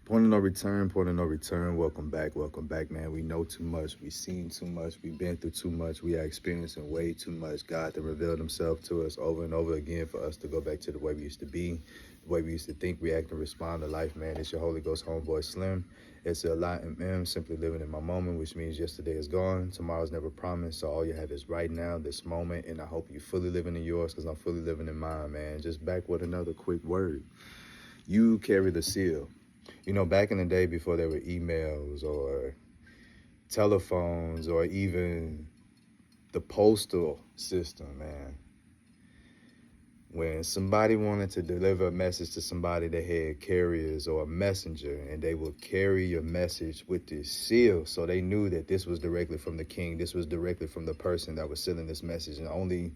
Point of no return, point of no return. Welcome back, man. We know too much. We've seen too much. We've been through too much. We are experiencing way too much. God to reveal himself to us over and over again for us to go back to the way we used to be, the way we used to think, react, and respond to life, man. It's your Holy Ghost homeboy Slim. It's a lot, man. Simply living in my moment, which means yesterday is gone. Tomorrow's never promised. So all you have is right now, this moment. And I hope you fully living in yours because I'm fully living in mine, man. Just back with another quick word. You carry the seal. You know, back in the day before there were emails or telephones or even the postal system, man, when somebody wanted to deliver a message to somebody, they had carriers or a messenger, and they would carry your message with this seal. So they knew that this was directly from the king. This was directly from the person that was sending this message. And only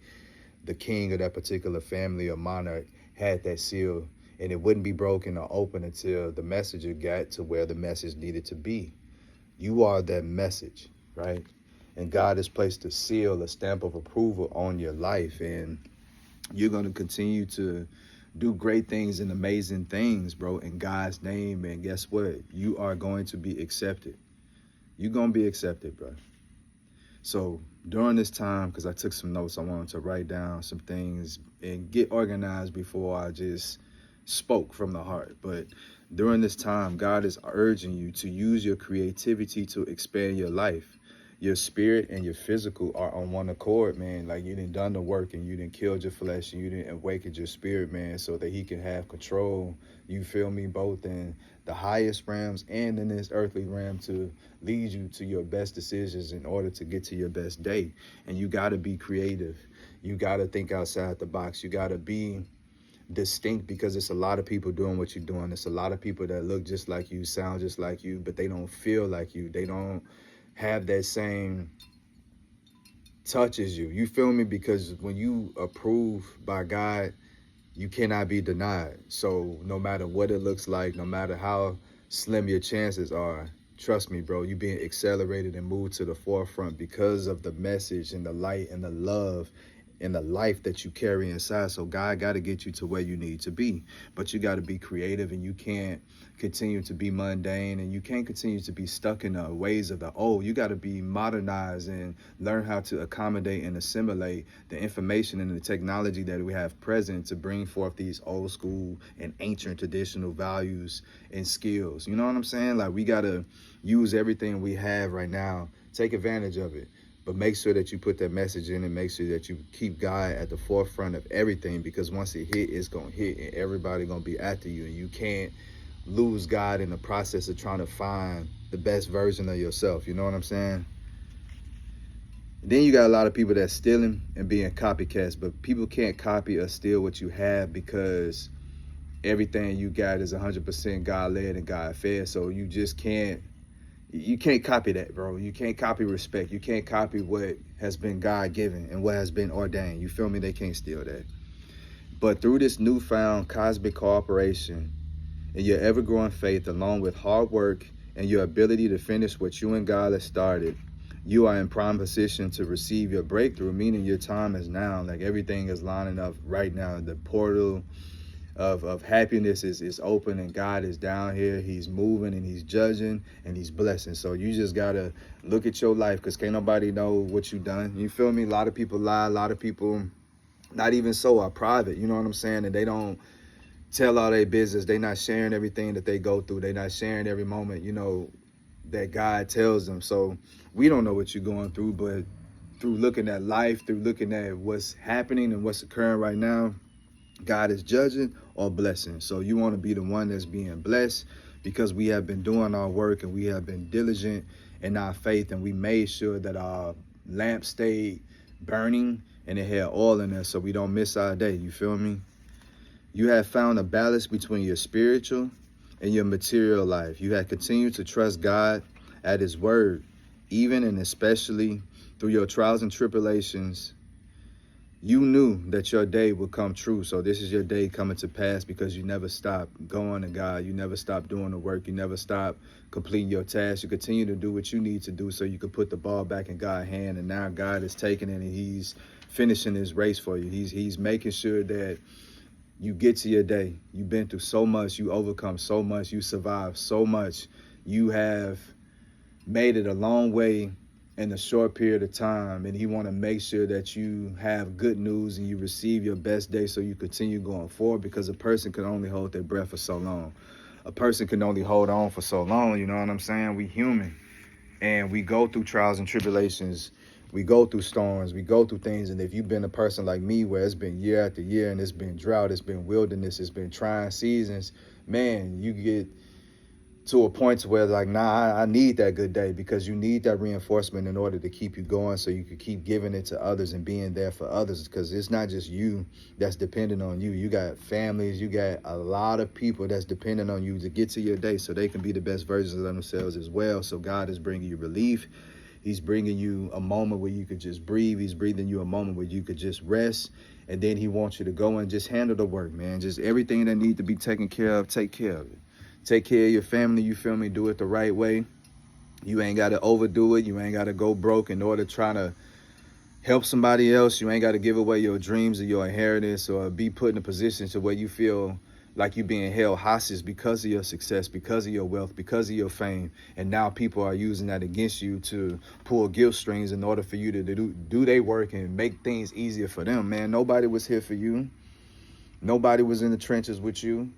the king of that particular family or monarch had that seal, and it wouldn't be broken or open until the messenger got to where the message needed to be. You are that message, right? And God has placed a seal, a stamp of approval on your life, and you're going to continue to do great things and amazing things, bro, in God's name. And guess what? You are going to be accepted. You're going to be accepted, bro. So during this time, because I took some notes, I wanted to write down some things and get organized before I just spoke from the heart. But during this time, God is urging you to use your creativity to expand your life. Your spirit and your physical are on one accord, man. Like you done the work and you done killed your flesh and you done awakened your spirit, man, so that he can have control, you feel me, both in the highest realms and in this earthly realm to lead you to your best decisions in order to get to your best day. And you got to be creative. You got to think outside the box. You got to be distinct, because it's a lot of people doing what you're doing. It's a lot of people that look just like you, sound just like you, but they don't feel like you. They don't have that same touch as you. You feel me? Because when you approve by God, you cannot be denied. So no matter what it looks like, no matter how slim your chances are, trust me, bro, you being accelerated and moved to the forefront because of the message and the light and the love and the life that you carry inside. So God got to get you to where you need to be, but you got to be creative, and you can't continue to be mundane, and you can't continue to be stuck in the ways of the old. You got to be modernized and learn how to accommodate and assimilate the information and the technology that we have present to bring forth these old school and ancient traditional values and skills. You know what I'm saying? Like, we got to use everything we have right now, take advantage of it. But make sure that you put that message in, and make sure that you keep God at the forefront of everything, because once it hit, it's going to hit and everybody going to be after you. And you can't lose God in the process of trying to find the best version of yourself. You know what I'm saying? Then you got a lot of people that's stealing and being copycats, but people can't copy or steal what you have, because everything you got is 100% God-led and God-fed. So you just can't copy that, bro. You can't copy respect. You can't copy what has been God-given and what has been ordained. You feel me? They can't steal that. But through this newfound cosmic cooperation and your ever-growing faith, along with hard work and your ability to finish what you and God have started, you are in prime position to receive your breakthrough, meaning your time is now. Like, everything is lining up right now. The portal of happiness is open, and God is down here. He's moving and he's judging and he's blessing. So you just gotta look at your life, because can't nobody know what you done. You feel me? A lot of people lie. A lot of people, not even so, are private. You know what I'm saying? And they don't tell all their business. They not sharing everything that they go through. They not sharing every moment, you know, that God tells them. So we don't know what you're going through, but through looking at life, through looking at what's happening and what's occurring right now, God is judging or blessing. So you want to be the one that's being blessed, because we have been doing our work and we have been diligent in our faith, and we made sure that our lamp stayed burning and it had oil in there so we don't miss our day. You feel me? You have found a balance between your spiritual and your material life. You have continued to trust God at his word, even and especially through your trials and tribulations. You knew that your day would come true. So this is your day coming to pass, because you never stop going to God. You never stop doing the work. You never stop completing your tasks. You continue to do what you need to do so you can put the ball back in God's hand. And now God is taking it and he's finishing his race for you. He's making sure that You get to your day. You've been through so much. You overcome so much. You survived so much. You have made it a long way in a short period of time, and he want to make sure that you have good news and you receive your best day so you continue going forward, because a person can only hold their breath for so long. A person can only hold on for so long, you know what I'm saying? We human, and we go through trials and tribulations. We go through storms, we go through things, and if you've been a person like me where it's been year after year and it's been drought, it's been wilderness, it's been trying seasons, man, you get to a point to where like, nah, I need that good day, because you need that reinforcement in order to keep you going, so you can keep giving it to others and being there for others, because it's not just you that's dependent on you. You got families, you got a lot of people that's dependent on you to get to your day so they can be the best versions of themselves as well. So God is bringing you relief. He's bringing you a moment where you could just breathe. He's breathing you a moment where you could just rest. And then he wants you to go and just handle the work, man. Just everything that needs to be taken care of, take care of it. Take care of your family, you feel me? Do it the right way. You ain't got to overdo it. You ain't got to go broke in order to try to help somebody else. You ain't got to give away your dreams or your inheritance, or be put in a position to where you feel like you're being held hostage because of your success, because of your wealth, because of your fame. And now people are using that against you to pull guilt strings in order for you to do their work and make things easier for them, man. Nobody was here for you. Nobody was in the trenches with you.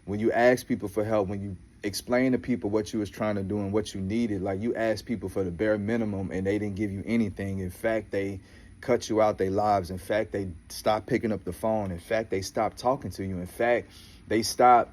When you ask people for help, when you explain to people what you was trying to do and what you needed, like you asked people for the bare minimum and they didn't give you anything. In fact, they cut you out their lives. In fact, they stopped picking up the phone. In fact, they stopped talking to you. In fact, they stopped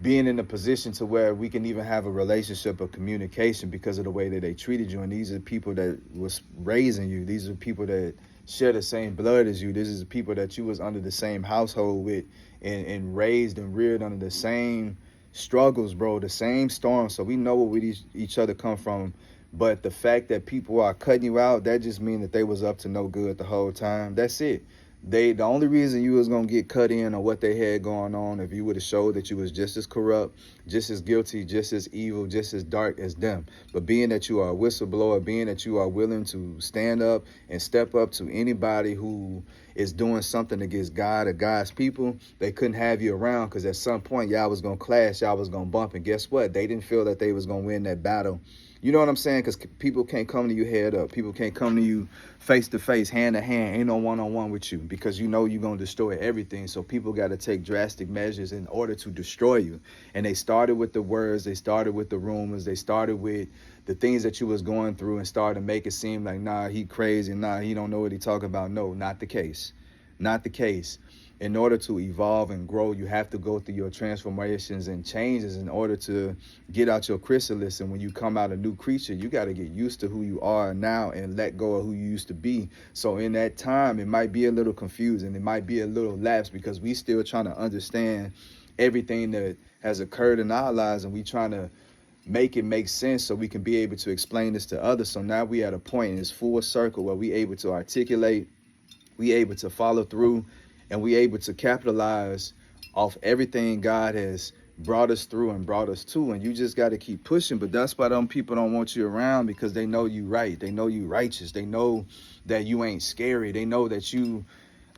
being in a position to where we can even have a relationship of communication because of the way that they treated you. And these are people that was raising you. These are people that share the same blood as you. This is the people that you was under the same household with and raised and reared under the same struggles, bro, the same storms. So we know where each other come from. But the fact that people are cutting you out, that just means that they was up to no good the whole time. That's it. The only reason you was gonna get cut in on what they had going on, if you would have showed that you was just as corrupt, just as guilty, just as evil, just as dark as them. But being that you are a whistleblower, being that you are willing to stand up and step up to anybody who is doing something against God or God's people, they couldn't have you around, because at some point y'all was gonna clash, y'all was gonna bump, and guess what? They didn't feel that they was gonna win that battle. You know what I'm saying? Because people can't come to you head up. People can't come to you face to face, hand to hand. Ain't no one-on-one with you, because you know you're going to destroy everything. So people got to take drastic measures in order to destroy you. And they started with the words. They started with the rumors. They started with the things that you was going through and started to make it seem like, nah, he crazy. Nah, he don't know what he talking about. No, not the case. Not the case. In order to evolve and grow, you have to go through your transformations and changes in order to get out your chrysalis. And when you come out a new creature, you got to get used to who you are now and let go of who you used to be. So in that time, it might be a little confusing. It might be a little lapse, because we still trying to understand everything that has occurred in our lives, and we trying to make it make sense so we can be able to explain this to others. So now we at a point in this full circle where we able to articulate, we able to follow through, and we able to capitalize off everything God has brought us through and brought us to. And you just got to keep pushing. But that's why them people don't want you around, because they know you right. They know you righteous. They know that you ain't scary. They know that you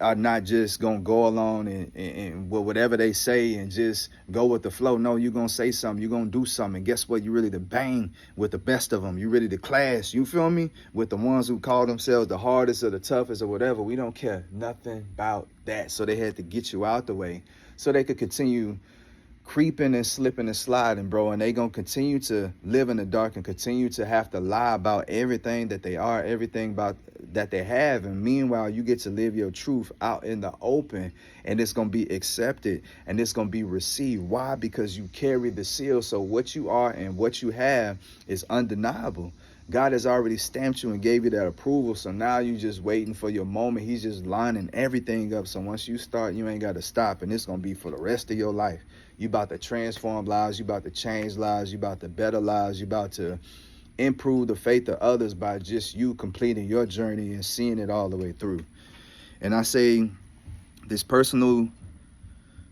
are not just going to go along and whatever they say and just go with the flow. No, you're going to say something. You're going to do something. And guess what? You're ready to bang with the best of them. You're ready to clash, you feel me, with the ones who call themselves the hardest or the toughest or whatever. We don't care nothing about that. So they had to get you out the way so they could continue creeping and slipping and sliding, bro. And they gonna continue to live in the dark and continue to have to lie about everything that they are, everything about that they have. And meanwhile, you get to live your truth out in the open, and it's gonna be accepted and it's gonna be received. Why? Because you carry the seal. So what you are and what you have is undeniable. God has already stamped you and gave you that approval. So now you just waiting for your moment. He's just lining everything up. So once you start, you ain't got to stop. And it's going to be for the rest of your life. You about to transform lives. You about to change lives. You about to better lives. You about to improve the faith of others by just you completing your journey and seeing it all the way through. And I say this personal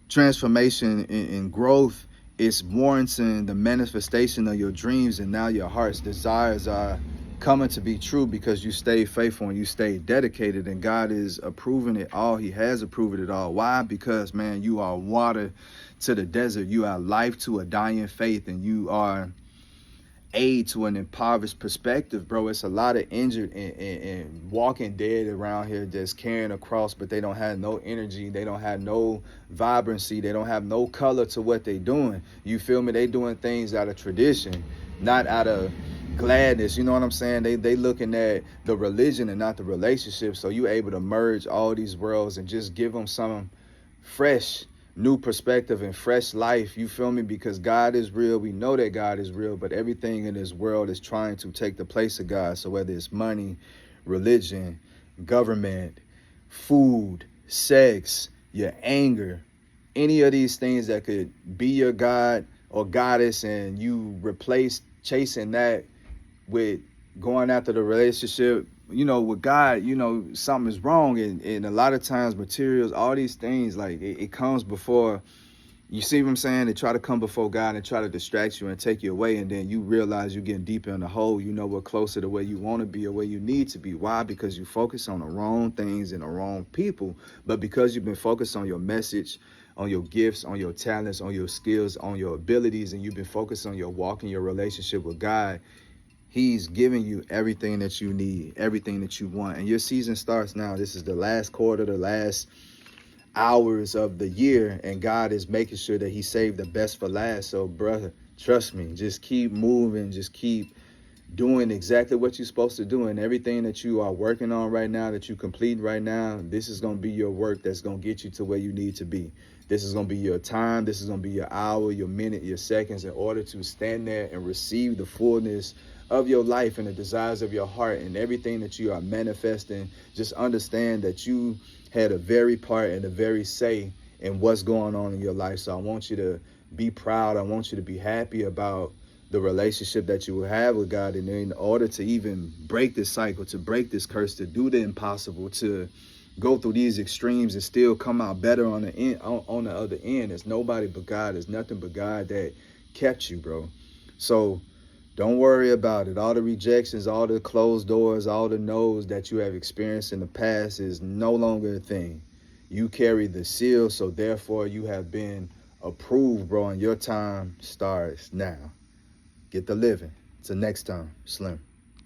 transformation and growth is warranting the manifestation of your dreams, and now your heart's desires are coming to be true because you stay faithful and you stay dedicated, and God is approving it all. He has approved it all. Why? Because, man, you are water to the desert. You are life to a dying faith, and you are aid to an impoverished perspective, bro. It's a lot of injured and walking dead around here just carrying a cross, but they don't have no energy. They don't have no vibrancy. They don't have no color to what they doing. You feel me? They doing things out of tradition, not out of gladness. You know what I'm saying? They looking at the religion and not the relationship. So you able to merge all these worlds and just give them some fresh new perspective and fresh life. You feel me? Because God is real. We know that God is real, but everything in this world is trying to take the place of God. So whether it's money, religion, government, food, sex, your anger, any of these things that could be your God or goddess, and you replace chasing that with going after the relationship, you know, with God, you know, something is wrong. And a lot of times materials, all these things, like it comes before, you see what I'm saying? They try to come before God and try to distract you and take you away. And then you realize you're getting deeper in the hole. You know, we're closer to where you want to be or where you need to be. Why? Because you focus on the wrong things and the wrong people. But because you've been focused on your message, on your gifts, on your talents, on your skills, on your abilities, and you've been focused on your walk and your relationship with God, He's giving you everything that you need, everything that you want. And your season starts now. This is the last quarter, the last hours of the year. And God is making sure that He saved the best for last. So, brother, trust me, just keep moving. Just keep doing exactly what you're supposed to do. And everything that you are working on right now, that you complete right now, this is going to be your work that's going to get you to where you need to be. This is going to be your time. This is going to be your hour, your minute, your seconds, in order to stand there and receive the fullness of your life and the desires of your heart and everything that you are manifesting. Just understand that you had a very part and a very say in what's going on in your life. So I want you to be proud. I want you to be happy about the relationship that you will have with God. And in order to even break this cycle, to break this curse, to do the impossible, to go through these extremes and still come out better on the end, on the other end, it's nobody but God. It's nothing but God that kept you, bro. So don't worry about it. All the rejections, all the closed doors, all the no's that you have experienced in the past is no longer a thing. You carry the seal, so therefore you have been approved, bro, and your time starts now. Get the living. Till next time, Slim.